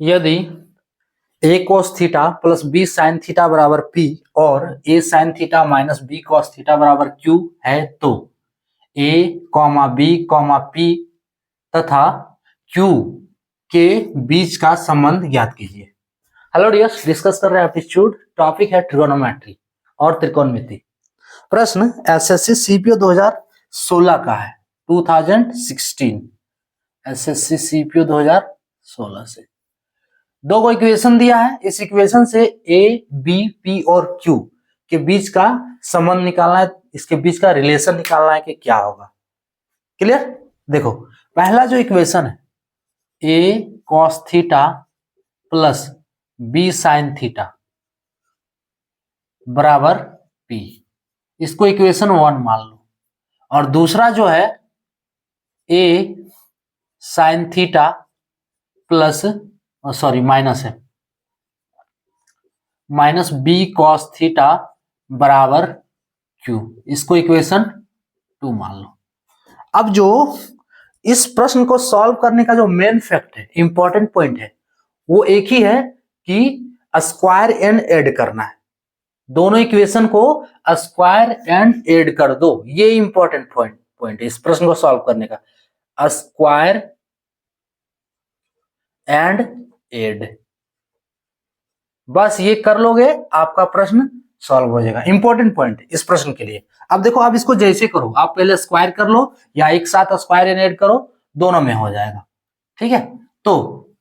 यदि a cos theta plus b sin theta बराबर p और a sin theta minus b cos theta बराबर q है तो a, b, p तथा q के बीच का संबंध ज्ञात कीजिए। हेलो डियर्स, डिस्कस कर रहे हैं एप्टीट्यूड। टॉपिक है ट्रिगोनोमेट्री और त्रिकोणमिति। प्रश्न एसएससी सीपीओ 2016 का है, 2016 एसएससी सीपीओ 2016 से। दो को इक्वेशन दिया है, इस इक्वेशन से ए, बी, पी और क्यू के बीच का संबंध निकालना है, इसके बीच का रिलेशन निकालना है कि क्या होगा। क्लियर? देखो, पहला जो इक्वेशन है A cos theta plus B sine theta बराबर पी, इसको इक्वेशन 1 मान लो। और दूसरा जो है A sine theta plus minus है माइनस बी कॉस थीटा बराबर क्यू, इसको इक्वेशन 2 मान लो। अब जो इस प्रश्न को सॉल्व करने का जो मेन फैक्ट है, इंपॉर्टेंट पॉइंट है, वो एक ही है कि स्क्वायर एंड ऐड करना है। दोनों इक्वेशन को स्क्वायर एंड ऐड कर दो, ये इंपॉर्टेंट पॉइंट है इस प्रश्न को सॉल्व करने का। स्क्वायर एंड ऐड, बस ये कर लोगे आपका प्रश्न सॉल्व हो जाएगा। इंपॉर्टेंट पॉइंट इस प्रश्न के लिए। अब देखो, आप इसको जैसे करो, आप पहले स्क्वायर कर लो या एक साथ स्क्वायर एंड ऐड करो, दोनों में हो जाएगा। ठीक है, तो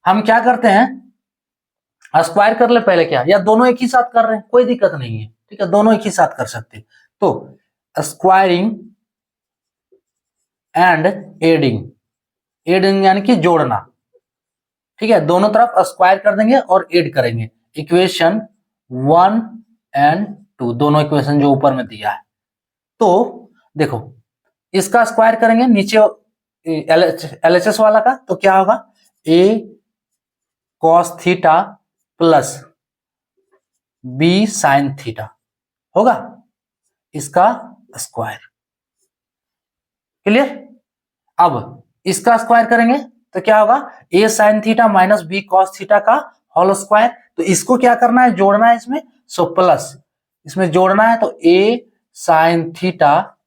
हम क्या करते हैं, स्क्वायर कर ले पहले, क्या या दोनों एक ही साथ कर रहे हैं, कोई दिक्कत नहीं है। ठीक है, दोनों एक ही साथ कर सकते हैं। तो स्क्वायरिंग एंड एडिंग यानी कि जोड़ना। ठीक है, दोनों तरफ स्क्वायर कर देंगे और ऐड करेंगे। इक्वेशन 1 एंड 2, दोनों इक्वेशन जो ऊपर में दिया है। तो देखो, इसका स्क्वायर करेंगे नीचे एलएचएस वाला का, तो क्या होगा, A cos theta plus B sine theta होगा, इसका स्क्वायर। क्लियर? अब इसका स्क्वायर करेंगे तो क्या होगा, A sine theta minus B cos theta का होल स्क्वायर। तो इसको क्या करना है, जोड़ना है इसमें। सो प्लस इसमें जोड़ना है, तो A sine theta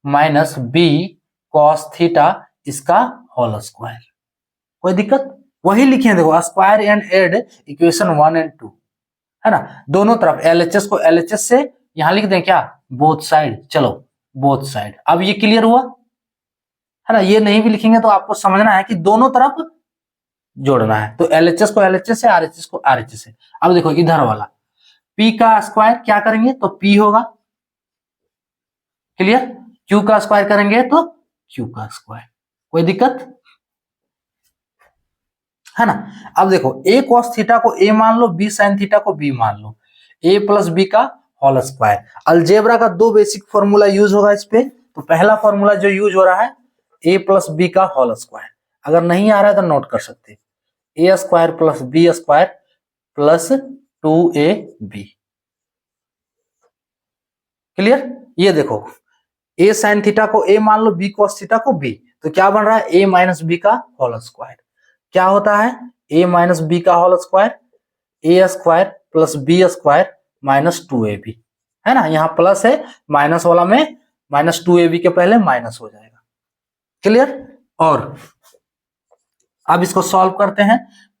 minus B cos theta, इसका होल स्क्वायर। कोई दिक्कत? वही लिखे हैं, देखो, square and add equation 1 and 2 है ना। दोनों तरफ एलएचएस को एलएचएस से यहां लिख दें, क्या, बोथ साइड। चलो, बोथ साइड। अब ये क्लियर हुआ है ना। ये नहीं भी लिखेंगे तो आपको समझना है कि दोनों तरफ जोड़ना है। तो एलएचएस को एलएचएस से, आरएचएस को आरएचएस से। अब देखो, इधर वाला पी का स्क्वायर क्या करेंगे तो पी होगा। क्लियर? क्यू का स्क्वायर करेंगे तो क्यू का स्क्वायर। कोई दिक्कत है ना। अब देखो, ए कॉस थीटा को ए मान लो, बी साइन थीटा को बी मान लो, ए प्लस बी का होल स्क्वायर। अलजेब्रा का दो बेसिक फॉर्मूला यूज होगा इस पे। तो पहला फॉर्मूला जो यूज हो रहा है, ए प्लस बी का होल स्क्वायर। अगर नहीं आ रहा है तो नोट कर सकते, A square plus B square plus 2ab। Clear? ये देखो, ए साइन थीटा को ए मान लो, बी कॉस थीटा को बी, तो क्या बन रहा है, ए माइनस बी का होल स्क्वायर। क्या होता है, ए माइनस बी का whole square, A square plus B square minus 2ab है ना। यहाँ प्लस है, माइनस वाला में माइनस 2ab के पहले माइनस हो जाएगा। क्लियर? और अब इसको सॉल्व करते हैं,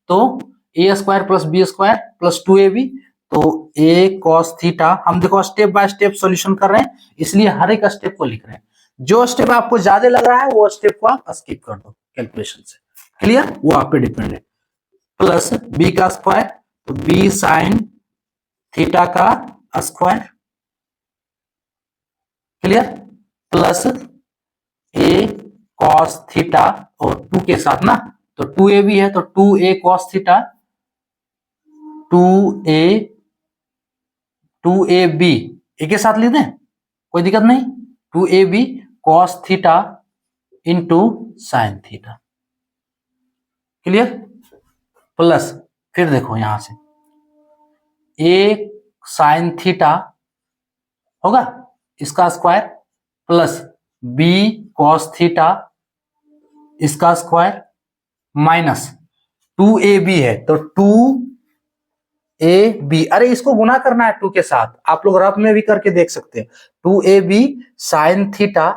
तो A square plus B square plus 2ab, तो ए कॉस थीटा, हम देखो स्टेप बाय स्टेप सॉल्यूशन कर रहे हैं, इसलिए हर एक स्टेप को लिख रहे हैं। जो स्टेप आपको ज्यादा लग रहा है वो स्टेप को आप स्किप कर दो कैलकुलेशन से। क्लियर? वो आप पे डिपेंड है। प्लस बी का स्क्वायर, तो बी साइन थीटा का स्क्वायर। क्लियर? प्लस ए कॉस थीटा और 2 के साथ ना, तो 2ab है, तो 2a कॉस थीटा, 2ab एक के साथ लिख दें, कोई दिक्कत नहीं। 2ab cos theta into sine theta. Clear? Plus फिर देखो यहां से ए साइन थीटा होगा, इसका square, plus B cos theta, इसका स्क्वायर, माइनस 2ab है तो 2ab, अरे इसको गुना करना है 2 के साथ, आप लोग रफ में भी करके देख सकते हैं। 2ab sine theta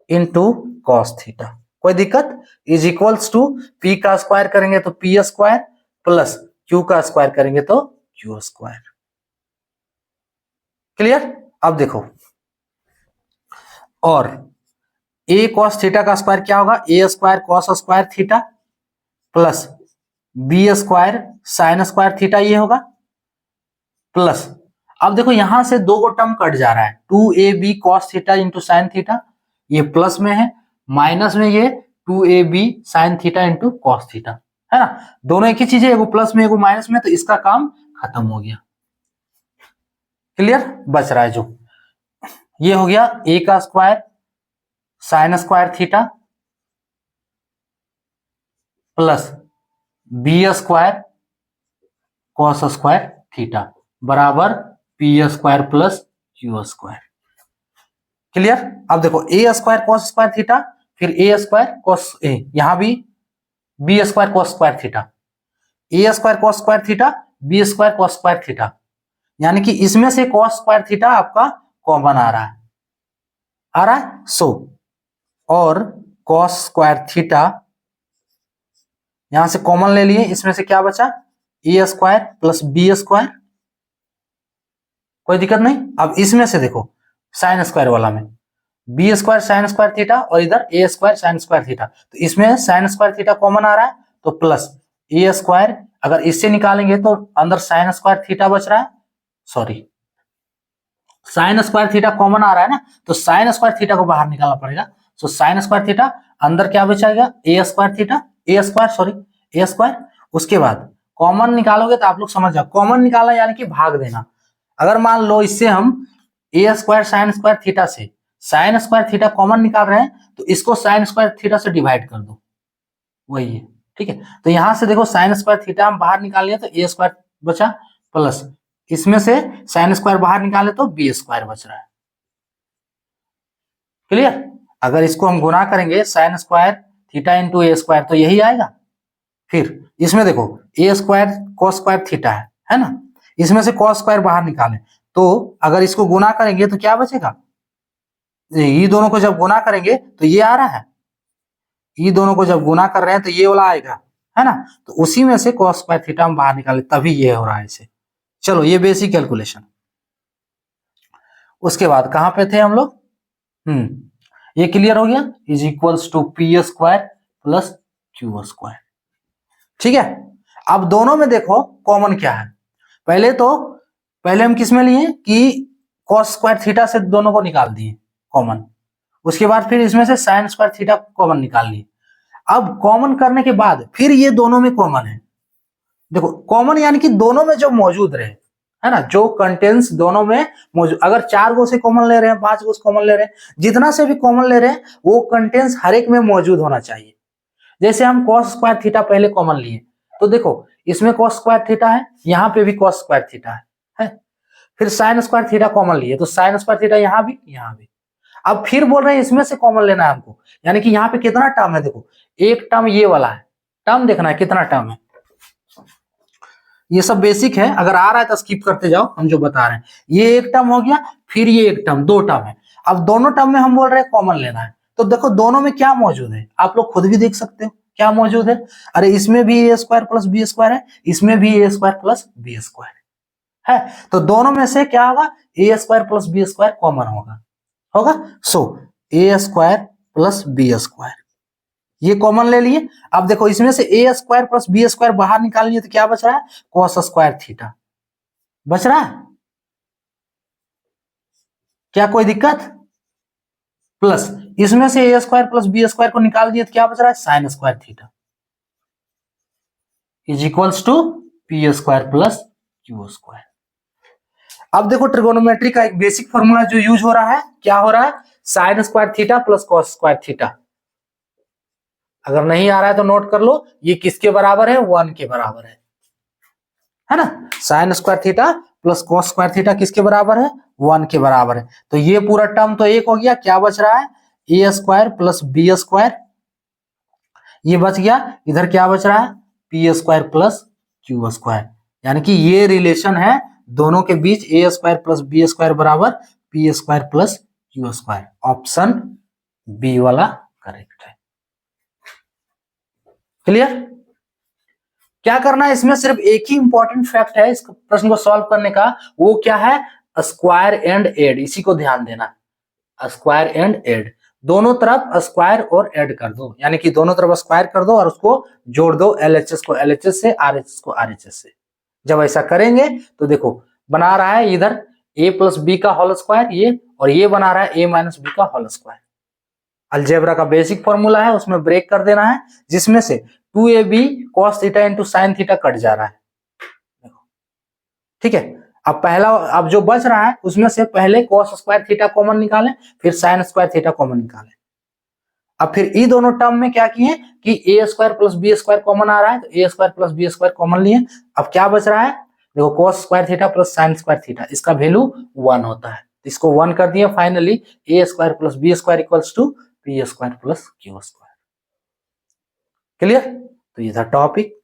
into cos theta, कोई दिक्कत, इज इक्वल्स टू p का स्क्वायर करेंगे तो p स्क्वायर प्लस q का स्क्वायर करेंगे तो q स्क्वायर। क्लियर? अब देखो, और a cos थीटा का स्क्वायर क्या होगा, a square cos square theta plus b square sine square theta, ये होगा प्लस, अब देखो यहां से दो गो टर्म कट जा रहा है, 2ab cos theta into sine theta, ये प्लस में है, माइनस में ये 2ab sine theta into cos theta, है ना, दोनों एक ही चीज है, एगो प्लस में एगो माइनस में, तो इसका काम खत्म हो गया। क्लियर? बच रहा है जो, ये हो गया a का square sine square theta plus b square cos square theta बराबर p square plus q square. Clear? अब देखो a square cos square theta, फिर a स्क्वायर कॉस ए, यहां भी b square cos square theta, a square cos square theta, b square cos square theta, यानी कि इसमें से कॉस स्क्वायर थीटा आपका कॉमन आ रहा है, सो और कॉस स्क्वायर थीटा यहां से कॉमन ले लिए, इसमें से क्या बचा, a square plus b square, कोई दिक्कत नहीं। अब इसमें से देखो साइन स्क्वायर वाला में b square sine square theta और इधर a square sine square theta, तो इसमें साइन स्क्वायर थीटा कॉमन आ रहा है तो प्लस a स्क्वायर, अगर इससे निकालेंगे तो अंदर साइन स्क्वायर थीटा बच रहा है, sorry sine square theta common आ रहा है ना, तो साइन स्क्वायर थीटा को बाहर निकालना पड़ेगा, तो साइन स्क्वायर थीटा अंदर क्या बचाएगा, a square theta, a square, उसके बाद कॉमन निकालोगे तो आप लोग समझ जाओ, कॉमन निकाला यानी कि भाग देना, अगर मान लो इससे हम a square sine square theta से साइन स्क्वायर थीटा कॉमन निकाल रहे हैं, तो इसको साइन स्क्वायर थीटा से डिवाइड कर दो, वही है, ठीक है। तो यहां से देखो साइन स्क्वायर थीटा हम बाहर निकाल लिया तो a स्क्वायर बचा प्लस इसमें से साइन स्क्वायर बाहर निकाले तो b स्क्वायर बच रहा है। क्लियर? अगर इसको हम गुना करेंगे साइन स्क्वायर थीटा इंटू ए स्क्वायर तो यही आएगा, फिर इसमें देखो a square cos square theta है ना, इसमें से कॉस स्क्वायर बाहर निकालें तो अगर इसको गुना करेंगे तो क्या बचेगा, ये दोनों को जब गुना करेंगे तो ये आ रहा है, ये दोनों को जब गुना कर रहे हैं तो ये वाला आएगा, है ना, तो उसी में से कॉस स्क्वायर थीटा हम बाहर निकाले तभी ये हो रहा है इसे। चलो ये बेसिक कैलकुलेशन, उसके बाद कहां पे थे हम लोग, ये क्लियर हो गया, is equals to P square plus Q square. ठीक है, अब दोनों में देखो कॉमन क्या है, पहले हम किस में लिए कि कॉस स्क्वायर थीटा से दोनों को निकाल दिए कॉमन, उसके बाद फिर इसमें से साइन स्क्वायर थीटा कॉमन निकाल लिए, अब कॉमन करने के बाद फिर ये दोनों में कॉमन है, देखो कॉमन यानी कि दोनों में जो मौजूद रहे, है ना, जो कंटेंट्स दोनों में मौजूद, अगर 4 गो से कॉमन ले रहे हैं, 5 गो से कॉमन ले रहे हैं, जितना से भी कॉमन ले रहे हैं वो कंटेंट्स हर एक में मौजूद होना चाहिए। जैसे हम कॉस स्क्वायर थीटा पहले कॉमन लिए तो देखो इसमें कॉस स्क्वायर थीटा है, यहाँ पे भी कॉस स्क्वायर थीटा है, फिर साइन स्क्वायर थीटा कॉमन लिए तो साइन स्क्वायर थीटा यहाँ भी यहाँ भी, अब फिर बोल रहे हैं इसमें से कॉमन लेना है हमको, यानी कि यहाँ पे कितना टर्म है, देखो एक टर्म ये वाला है, टर्म देखना है कितना टर्म है, ये सब बेसिक है, अगर आ रहा है तो स्किप करते जाओ, हम जो बता रहे हैं, ये एक टर्म हो गया, फिर ये एक टर्म, 2 टर्म है, अब दोनों टर्म में हम बोल रहे हैं कॉमन लेना है, तो देखो दोनों में क्या मौजूद है, आप लोग खुद भी देख सकते हो क्या मौजूद है, अरे इसमें भी A square plus B square है, इसमें भी A square plus B square है, तो दोनों में से क्या होगा, A square plus B square common होगा, so A square plus B square ये कॉमन ले लिए। अब देखो इसमें से ए स्क्वायर प्लस बी स्क्वायर बाहर निकाल लिए तो क्या बच रहा है, कॉस स्क्वायर थीटा बच रहा है, क्या कोई दिक्कत, प्लस इसमें से ए स्क्वायर प्लस बी स्क्वायर को निकाल दिए तो क्या बच रहा है, sine square theta is equals to P square plus Q square. अब देखो ट्रिगोनोमेट्री का एक बेसिक फॉर्मूला जो यूज हो रहा है, क्या हो रहा है, sine square theta plus cos square theta, अगर नहीं आ रहा है तो नोट कर लो, ये किसके बराबर है, 1 के बराबर है ना, sign square theta plus cos square theta किसके बराबर है, 1 के बराबर है, तो ये पूरा टर्म तो एक हो गया, क्या बच रहा है, A square plus B square, ये बच गया, इधर क्या बच रहा है, P square plus Q square, यानी कि ये रिलेशन है दोनों के बीच, A square plus B square बराबर P square plus Q square. Option B वाला करेक्ट है। क्लियर? क्या करना है इसमें, सिर्फ एक ही इंपॉर्टेंट फैक्ट है इस प्रश्न को सॉल्व करने का, वो क्या है, स्क्वायर एंड एड, इसी को ध्यान देना। स्क्वायर एंड एड, दोनों तरफ स्क्वायर और ऐड कर दो, यानी कि दोनों तरफ स्क्वायर कर दो और उसको जोड़ दो, एलएचएस को एलएचएस से, आरएचएस को आरएचएस से। जब ऐसा करेंगे तो देखो बना रहा है इधर a प्लस बी का होल स्क्वायर ये, और ये बना रहा है a माइनस बी का होल स्क्वायर। अलजेब्रा का बेसिक फॉर्मूला है, उसमें ब्रेक कर देना है, जिसमें से 2ab cos theta into sine theta cut जा रहा है। ठीक है, अब पहला, अब जो बच रहा है उसमें से पहले cos स्क्वायर थीटा कॉमन निकालें, फिर साइन स्क्वायर थीटा कॉमन निकालें। अब फिर ई दोनों टर्म में क्या किए कि A square plus B square common आ रहा है, तो A square plus B square common लिए। अब क्या बच रहा है, देखो cos square theta plus sine square theta, इसका वैल्यू 1 होता है, इसको 1 कर दिए। Finally A square plus B square equals to P square plus Q square. Clear? तो ये था टॉपिक।